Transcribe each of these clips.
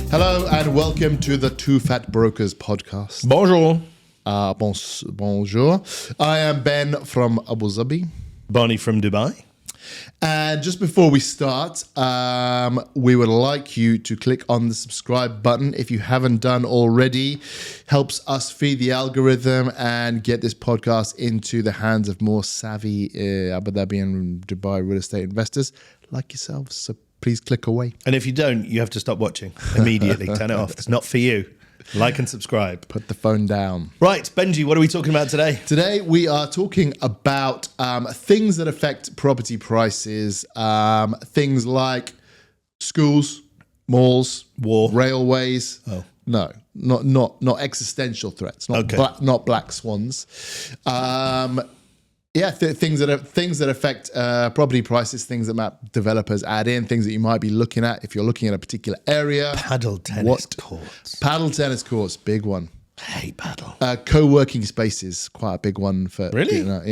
Hello and welcome to the Two Fat Brokers podcast. Bonjour. Bonjour. I am Ben from Abu Dhabi. Barney from Dubai. And just before we start, we would like you to click on the subscribe button if you haven't done already. Helps us feed the algorithm and get this podcast into the hands of more savvy Abu Dhabi and Dubai real estate investors like yourselves. So please click away. And if you don't, you have to stop watching immediately. Turn it off. It's not for you. Like and subscribe. Put the phone down. Right, Benji, what are we talking about today? Today we are talking about things that affect property prices, things like schools, malls, war, railways. Oh. No, not existential threats, not black swans. Things that affect property prices, things that developers add in, things that you might be looking at if you're looking at a particular area. Paddle tennis courts. Paddle tennis courts, big one. I hate paddle. Co-working spaces, quite a big one for. Really? Yeah. Do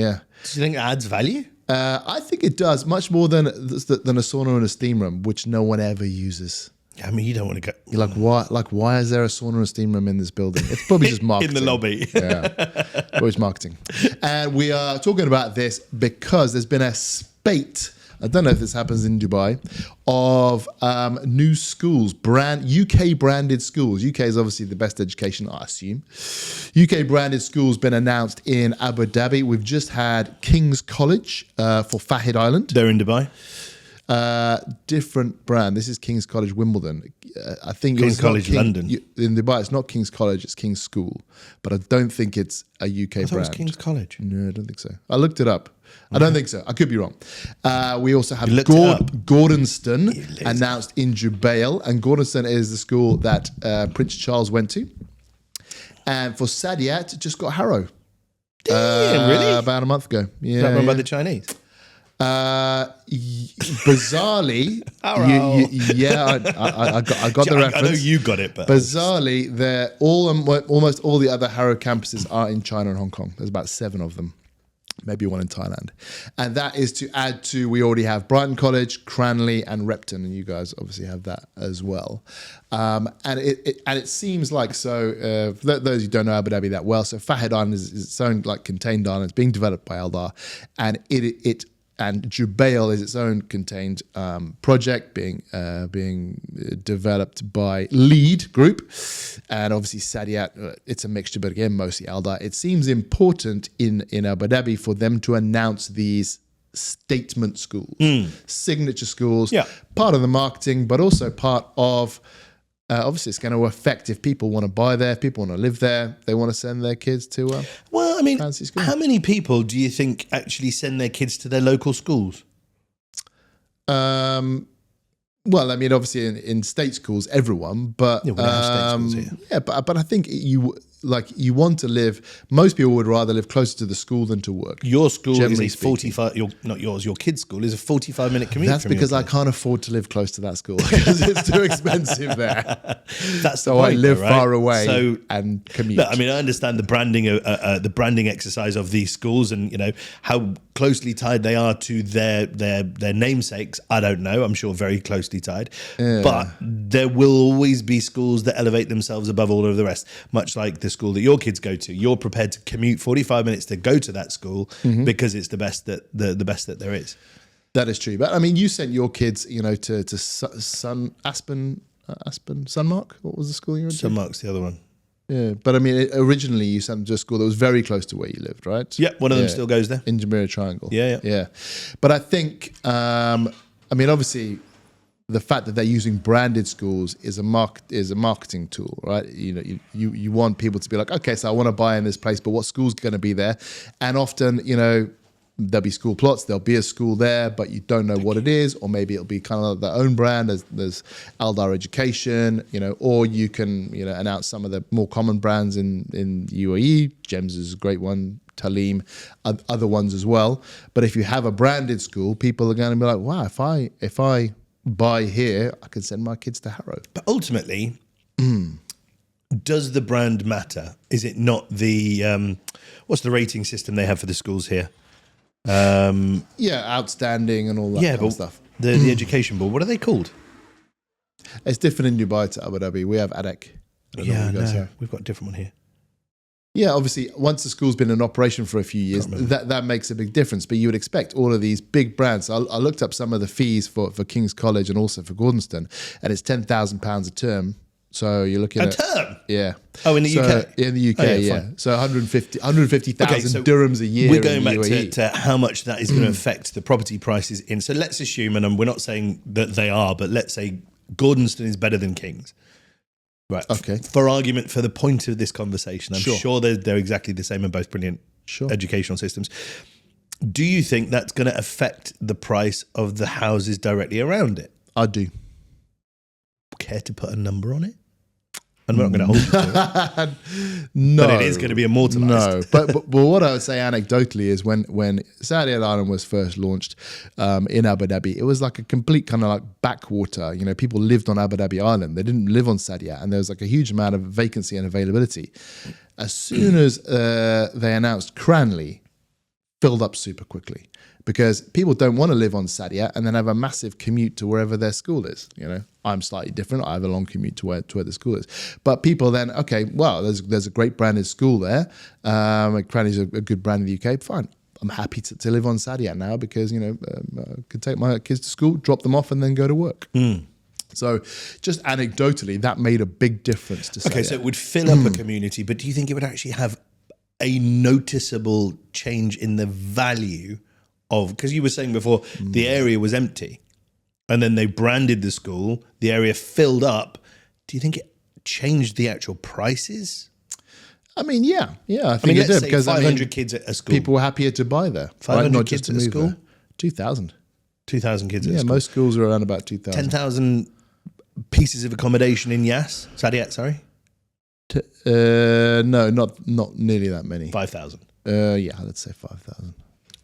you think it adds value? I think it does, much more than a sauna and a steam room, which no one ever uses. I mean, you don't want to go. You're like, why? Like, why is there a sauna and a steam room in this building? It's probably just marketing. In the lobby. Yeah, always marketing. And we are talking about this because there's been a spate, I don't know if this happens in Dubai, of new schools, UK branded schools. UK is obviously the best education, I assume. UK branded schools been announced in Abu Dhabi. We've just had King's College for Fahid Island. They're in Dubai. Different brand. This is King's College Wimbledon. I think King's College London. In Dubai, it's not King's College, it's King's School. But I don't think it's a UK I thought brand. it was King's College. No, I don't think so. I looked it up. I don't think so. I could be wrong. We also have Gordonston Gordonston announced in Jubail. And Gordonston is the school that Prince Charles went to. And for Sadiat, just got Harrow. Damn, really? About a month ago. Yeah, Is that run by the Chinese? Bizarrely, I got the reference. I know you got it, but bizarrely, almost all the other Harrow campuses are in China and Hong Kong. There's about 7 of them, maybe one in Thailand, and that is to add to. We already have Brighton College, Cranleigh, and Repton, and you guys obviously have that as well. And it seems like so. For those who don't know Abu Dhabi that well, so Fahid Island is its own like contained island. It's being developed by Aldar, and and Jubail is its own contained project being developed by Lead Group, and obviously Sadiat. It's a mixture, but again, mostly Aldar. It seems important in Abu Dhabi for them to announce these statement schools, signature schools, part of the marketing, but also part of. Obviously, it's going to affect if people want to buy there, if people want to live there, they want to send their kids to. Well, I mean, fancy school. How many people do you think actually send their kids to their local schools? Well, I mean, obviously in state schools, everyone, but we don't have state schools here. Yeah, but I think you want to live. Most people would rather live closer to the school than to work. Your school is a speaking. 45. Not yours. Your kid's school is a 45-minute commute. That's because I can't afford to live close to that school because it's too expensive there. That's so the point, I live though, right? far away and commute. Look, I mean, I understand the branding exercise of these schools, and you know how closely tied they are to their namesakes. I don't know. I'm sure very closely tied, but there will always be schools that elevate themselves above all of the rest. Much like the school that your kids go to, you're prepared to commute 45 minutes to go to that school because it's the best that the best that there is. That is true. But I mean, you sent your kids, to Sunmark. What was the school you went to? Sunmark's the other one. Yeah, but I mean, originally you sent them to a school that was very close to where you lived, right? Yeah, one of them still goes there. In Jumeirah Triangle. Yeah. But I think, I mean, obviously, the fact that they're using branded schools is a marketing tool, right? You want people to be like, okay, so I want to buy in this place, but what school's going to be there? And often, there'll be school plots, there'll be a school there, but you don't know what it is, or maybe it'll be kind of like their own brand. There's Aldar Education, or you can, announce some of the more common brands in UAE. Gems is a great one, Talim, other ones as well. But if you have a branded school, people are going to be like, wow, if I buy here, I can send my kids to Harrow. But ultimately, does the brand matter? Is it not the what's the rating system they have for the schools here? Outstanding and all that kind of stuff. The education board, what are they called? It's different in Dubai to Abu Dhabi. We have ADEC. Yeah, no, we've got a different one here. Yeah, obviously, once the school's been in operation for a few years, that makes a big difference. But you would expect all of these big brands. I looked up some of the fees for King's College and also for Gordonston, and it's £10,000 a term. So you're looking at a term. Yeah. Oh, in the UK. In the UK, yeah. Fine. So 150,000 dirhams a year. We're going back UAE. to how much that is going to affect the property prices in. So let's assume, and we're not saying that they are, but let's say Gordonston is better than King's. Right. Okay. For argument, for the point of this conversation, I'm sure they're exactly the same and both brilliant educational systems. Do you think that's going to affect the price of the houses directly around it? I do. Care to put a number on it? And we're not going to hold you to it. No. But it is going to be immortalised. No. But what I would say anecdotally is when Saudi Island was first launched in Abu Dhabi, it was like a complete kind of like backwater. You know, people lived on Abu Dhabi Island. They didn't live on Sadia, and there was like a huge amount of vacancy and availability. As soon as they announced Cranley, filled up super quickly. Because people don't want to live on Sadia and then have a massive commute to wherever their school is. You know, I'm slightly different. I have a long commute to where the school is. But people then, okay, well, there's a great branded school there. Cranley's a good brand in the UK. Fine. I'm happy to live on Sadia now because, you know, I could take my kids to school, drop them off and then go to work. So just anecdotally, that made a big difference to Sadia. Okay, so it would fill up a community, but do you think it would actually have a noticeable change in the value of, because you were saying before the area was empty and then they branded the school, the area filled up. Do you think it changed the actual prices? I mean, yeah, I think it did, because 500 kids at a school. People were happier to buy there. 500 not kids just to at a move school? there. 2,000. 2,000 kids at a Yeah, school. most schools are around about 2,000. 10,000 pieces of accommodation in Saadiat, sorry? No, not nearly that many. 5,000. Yeah, let's say 5,000.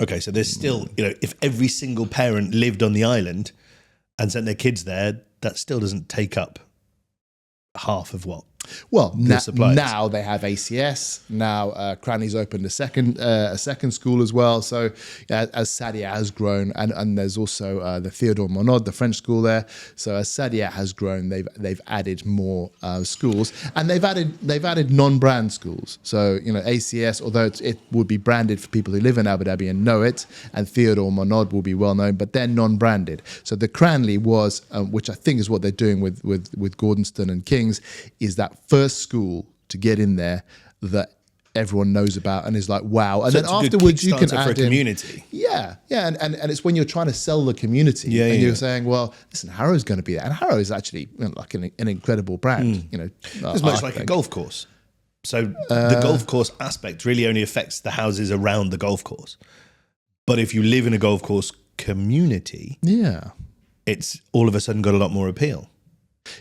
Okay, so there's still, you know, if every single parent lived on the island and sent their kids there, that still doesn't take up half of what? Well, supplies. now they have ACS. Now Cranley's opened a second school as well. So as Sadia has grown, and there's also the Theodore Monod, the French school there. So as Sadia has grown, they've added more schools, and they've added non-brand schools. So you know ACS, although it would be branded for people who live in Abu Dhabi and know it, and Theodore Monod will be well known, but they're non-branded. So the Cranley was, which I think is what they're doing with Gordonston and King's, is that first school to get in there that everyone knows about and is like, wow. And So then it's a good afterwards you can Kickstarter for add a in, community. yeah, and it's when you're trying to sell the community and you're saying, well, listen, Harrow's going to be there, and Harrow is actually, you know, like an incredible brand. You know, It's much like a golf course. So the golf course aspect really only affects the houses around the golf course. But if you live in a golf course community, it's all of a sudden got a lot more appeal.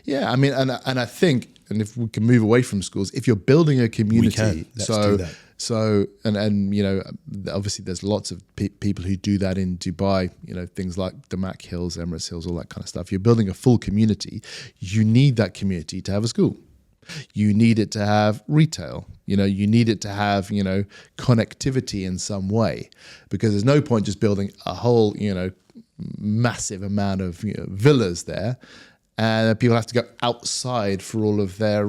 Yeah, I mean, and I think, and if we can move away from schools, if you're building a community, Let's do that. So and you know, obviously there's lots of people who do that in Dubai. You know, things like the Mac Hills, Emirates Hills, all that kind of stuff. You're building a full community. You need that community to have a school. You need it to have retail. You know, you need it to have, you know, connectivity in some way, because there's no point just building a whole, you know, massive amount of, you know, villas there. And people have to go outside for all of their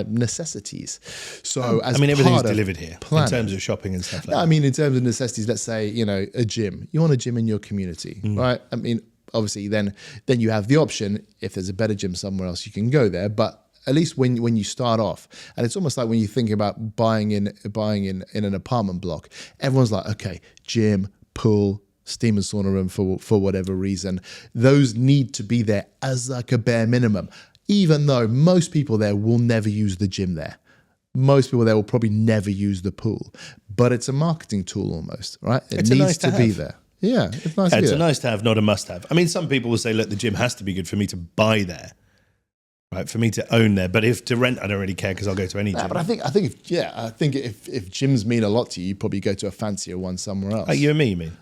necessities. So, as everything's delivered here in terms of shopping and stuff like that. I mean, in terms of necessities, let's say, you know, a gym. You want a gym in your community, right? I mean, obviously, then you have the option. If there's a better gym somewhere else, you can go there. But at least when you start off, and it's almost like when you think about buying in an apartment block, everyone's like, okay, gym, pool, steam and sauna room for whatever reason. Those need to be there as like a bare minimum, even though most people there will never use the gym there. Most people there will probably never use the pool, but it's a marketing tool almost, right? It needs nice to be have. there. Yeah, it's nice. It's a nice to have, not a must have. I mean, some people will say, look, the gym has to be good for me to buy there. right? For me to own there, but if to rent, I don't really care because I'll go to any gym. But I think if gyms mean a lot to you, you probably go to a fancier one somewhere else. Like you and me, you mean?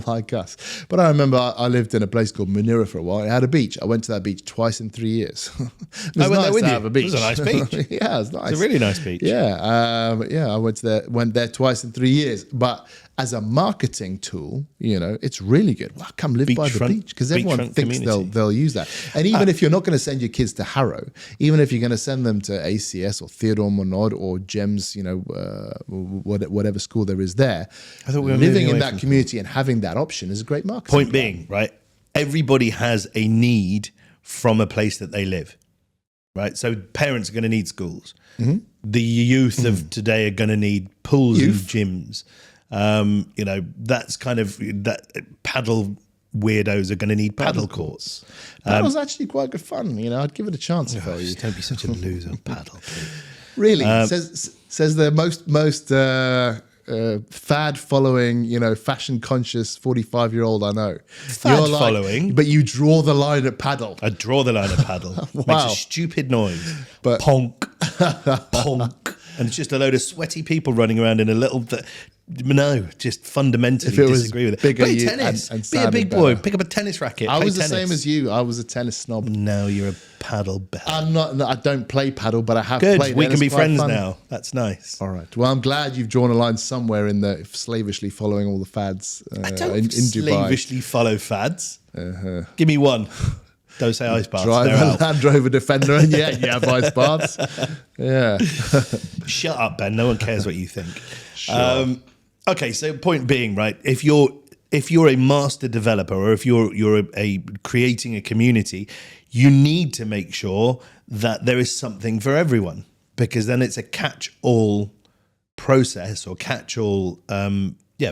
Like us. But I remember I lived in a place called Munira for a while. It had a beach. I went to that beach twice in 3 years. It was I went there with to you. have a beach. It was a nice beach. Yeah, it was nice. It's a really nice beach. Yeah, I went there twice in 3 years. But as a marketing tool, it's really good. Well, come live by the beach because everyone thinks they'll use that. And even if you're not going to send your kids to Harrow, even if you're going to send them to ACS or Theodore Monod or GEMS, whatever school there is there, I thought we were living in that community and having that option is a great marketing. Point being, right? Everybody has a need from a place that they live, right? So parents are going to need schools. Mm-hmm. The youth of today are going to need pools and gyms. That's kind of that paddle weirdos are going to need paddle courts. Paddle's actually quite good fun. I'd give it a chance if I were you. Don't be such a loser on paddle, please. Really? Says the most fad following, fashion conscious 45-year-old I know. Fad following? But you draw the line at paddle. I draw the line at paddle. Wow. Makes a stupid noise. But ponk, ponk. And it's just a load of sweaty people running around in a little... No, just fundamentally disagree with it. Play tennis. And be a big boy. Pick up a tennis racket. I was the same as you. I was a tennis snob. No, you're a paddle bear. I'm not. I don't play paddle, but I have Good. played. We can be friends fun. now. That's nice. All right. Well, I'm glad you've drawn a line somewhere in the slavishly following all the fads I don't in Dubai. Slavishly follow fads. Give me one. Don't say ice baths. Drive a Land Rover Defender, and you have ice baths. Yeah. Shut up, Ben. No one cares what you think. Sure. Okay, so point being, right? If you're a master developer or if you're creating a community, you need to make sure that there is something for everyone, because then it's a catch-all process or catch-all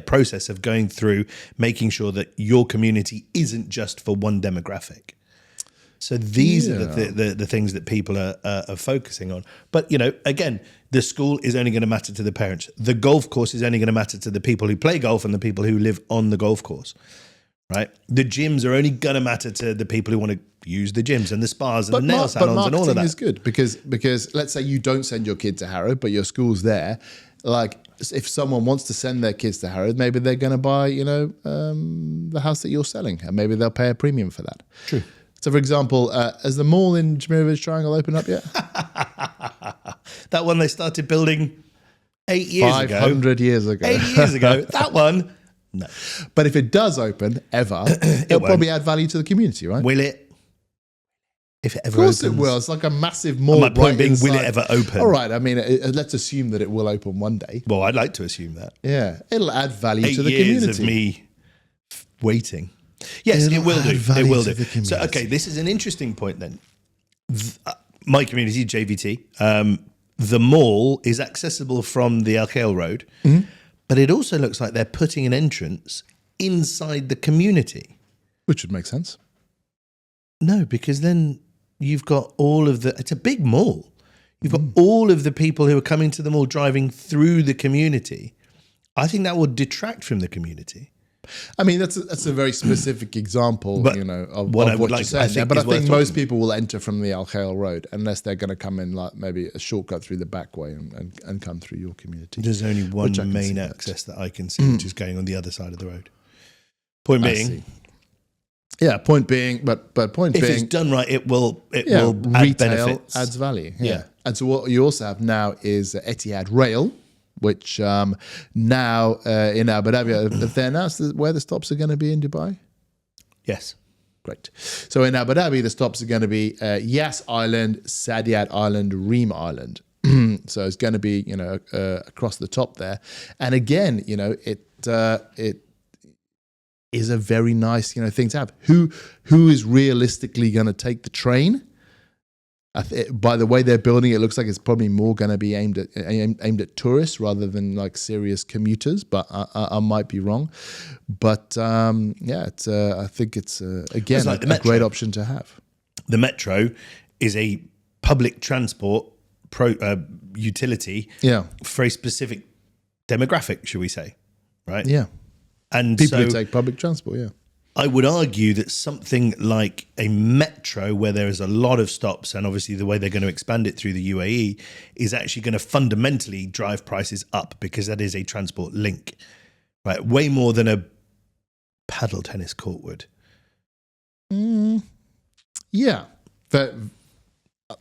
process of going through making sure that your community isn't just for one demographic. So these are the things that people are focusing on. But, again, the school is only going to matter to the parents. The golf course is only going to matter to the people who play golf and the people who live on the golf course, right? The gyms are only going to matter to the people who want to use the gyms and the spas and the nail salons and all of that. But marketing is good because let's say you don't send your kid to Harrow, but your school's there. Like, if someone wants to send their kids to Harrow, maybe they're going to buy, the house that you're selling, and maybe they'll pay a premium for that. True. So, for example, has the mall in Jumeirah Village Triangle opened up yet? That one they started building 8 years ago. 500 years ago. 8 years ago. That one, no. But if it does open, ever, it'll probably add value to the community, right? Will it? If it ever opens. Of course opens. it will. It's like a massive mall. My point being, will it ever open? All right. I mean, let's assume that it will open one day. Well, I'd like to assume that. Yeah. It'll add value to the 8 years community. of me waiting. Yes, it will do. It will do. So, okay, this is an interesting point then. My community, JVT, the mall is accessible from the Al Khail Road, but it also looks like they're putting an entrance inside the community. Which would make sense. No, because then you've got all of it's a big mall. You've got all of the people who are coming to the mall driving through the community. I think that will detract from the community. I mean, that's a very specific example, of what you're saying there. But I think most people will enter from the Al Khail Road unless they're going to come in like maybe a shortcut through the back way and come through your community. There's only one main access that I can see, which is going on the other side of the road. Point being, point being, if it's done right, it will add benefits. Adds value. Yeah. And so what you also have now is Etihad Rail, which now in Abu Dhabi, have they announced where the stops are going to be in Dubai? Yes. Great. So in Abu Dhabi, the stops are going to be Yas Island, Saadiyat Island, Reem Island. So it's going to be, across the top there. And again, it is a very nice, thing to have. Who is realistically going to take the train? By the way they're building it, looks like it's probably more going to be aimed at tourists rather than like serious commuters. But I might be wrong. But I think it's again a great option to have. The metro is a public transport utility for a specific demographic, should we say? Right? Yeah. And people who take public transport. Yeah. I would argue that something like a metro, where there is a lot of stops, and obviously the way they're going to expand it through the UAE, is actually going to fundamentally drive prices up, because that is a transport link, right? Way more than a paddle tennis court would. Yeah,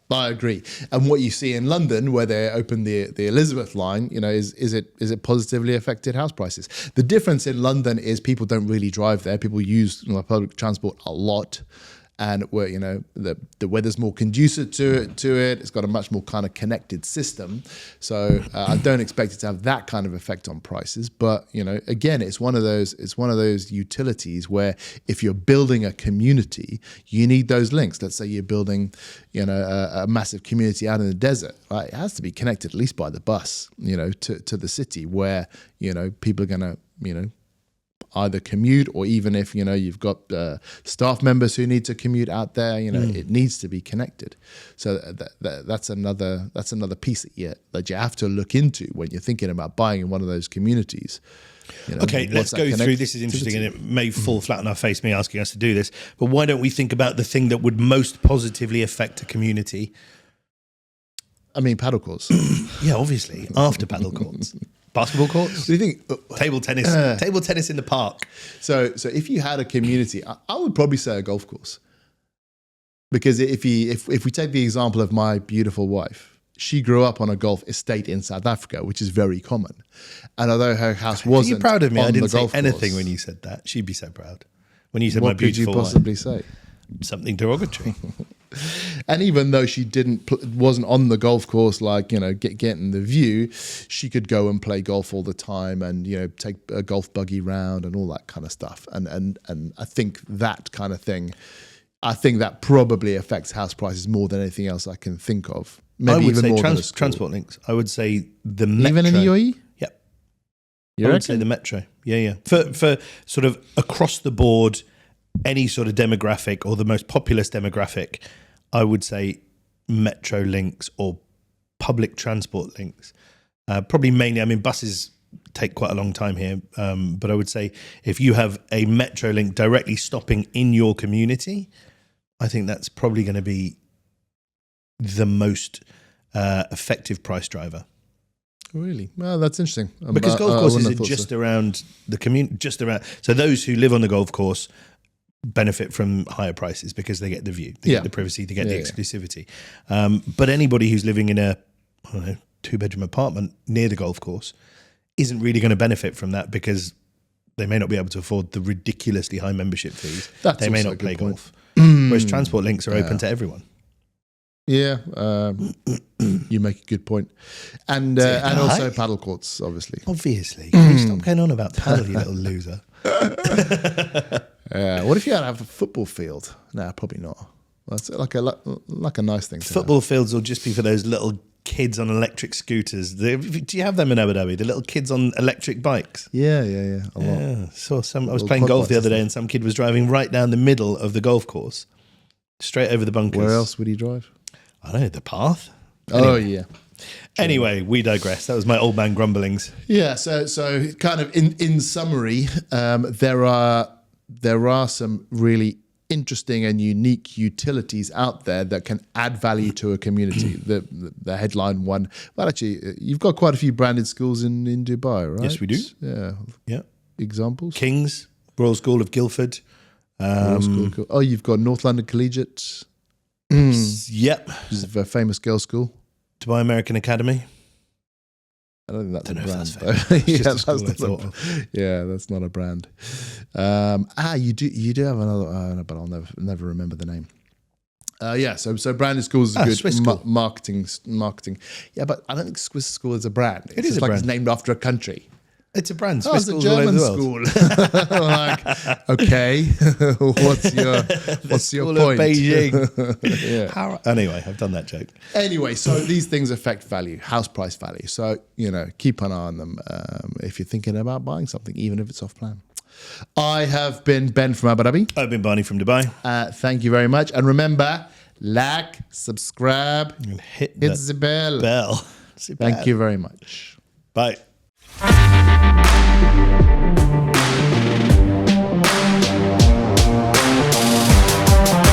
I agree. And what you see in London, where they opened the Elizabeth line, is it positively affected house prices? The difference in London is people don't really drive there. People use public transport a lot, and where the weather's more conducive to it. It's got a much more kind of connected system. So I don't expect it to have that kind of effect on prices. But again, it's one of those utilities where if you're building a community, you need those links. Let's say you're building a massive community out in the desert, right? It has to be connected at least by the bus, to the city where people are going to either commute, or even if you've got staff members who need to commute out there, it needs to be connected. So that's another piece that you have to look into when you're thinking about buying in one of those communities. Okay, let's go through. This is interesting, and it may fall flat on our face, me asking us to do this, but why don't we think about the thing that would most positively affect a community? I mean, paddle courts. Yeah, obviously, after paddle courts. Basketball courts? What do you think? Table tennis. Table tennis in the park. So if you had a community, I would probably say a golf course. Because if we take the example of my beautiful wife, she grew up on a golf estate in South Africa, which is very common. And although her house wasn't, are you proud of me? I didn't say anything course, when you said that. She'd be so proud. When you said what my beautiful could you possibly say? Something derogatory. And even though she wasn't on the golf course, like getting the view, she could go and play golf all the time, and take a golf buggy round and all that kind of stuff. And I think that kind of thing, that probably affects house prices more than anything else I can think of. Maybe I would even say more than a school. transport links. I would say the metro. Even in the UAE? Yep. You I would reckon? say the metro. Yeah. For sort of across the board, any sort of demographic, or the most populous demographic, I would say metro links or public transport links. Probably mainly, I mean, buses take quite a long time here, but I would say if you have a metro link directly stopping in your community, I think that's probably going to be the most effective price driver. Really? Well, that's interesting. Because golf courses are thought just so. around the community, so those who live on the golf course benefit from higher prices because they get the view, they get the privacy, they get the exclusivity. But anybody who's living in a 2-bedroom apartment near the golf course isn't really going to benefit from that, because they may not be able to afford the ridiculously high membership fees. They may not play golf. Whereas transport links are open to everyone. Yeah, you make a good point. And also paddle courts, obviously. Obviously. Can you stop going on about paddle, you little loser? What if you had to have a football field? No, probably not. That's like a nice thing to Football fields will just be for those little kids on electric scooters. Do you have them in Abu Dhabi? The little kids on electric bikes? Yeah. A lot. Yeah. I was playing golf the other day, and some kid was driving right down the middle of the golf course, straight over the bunkers. Where else would he drive? I don't know, the path. Oh, yeah. Anyway, we digress. That was my old man grumblings. Yeah, so kind of in summary, there are some really interesting and unique utilities out there that can add value to a community. The headline one, well, actually, you've got quite a few branded schools in Dubai, right? Yes, we do. Yeah. Examples? King's, Royal School of Guildford. Royal School. Cool. Oh, you've got North London Collegiate. Yep. Which is a famous girls' school. Dubai American Academy. I don't think that's Don't a know if brand. that's famous. It's just a school I thought of. Yeah, that's not a brand. You do have another, but I'll never remember the name. So branded schools is Swiss good. school. Marketing. Yeah, but I don't think Swiss school is a brand. It's is just a like brand. It's named after a country. It's a brand. Oh, Swiss it's a schools all over German the world. school. Like, okay, what's your School point? of Beijing. Yeah. Anyway, I've done that joke. Anyway, so these things affect value, house price value. So, keep an eye on them if you're thinking about buying something, even if it's off plan. I have been Ben from Abu Dhabi. I've been Barney from Dubai. Thank you very much. And remember, like, subscribe, And hit the bell. bell. Thank you very much. Bye.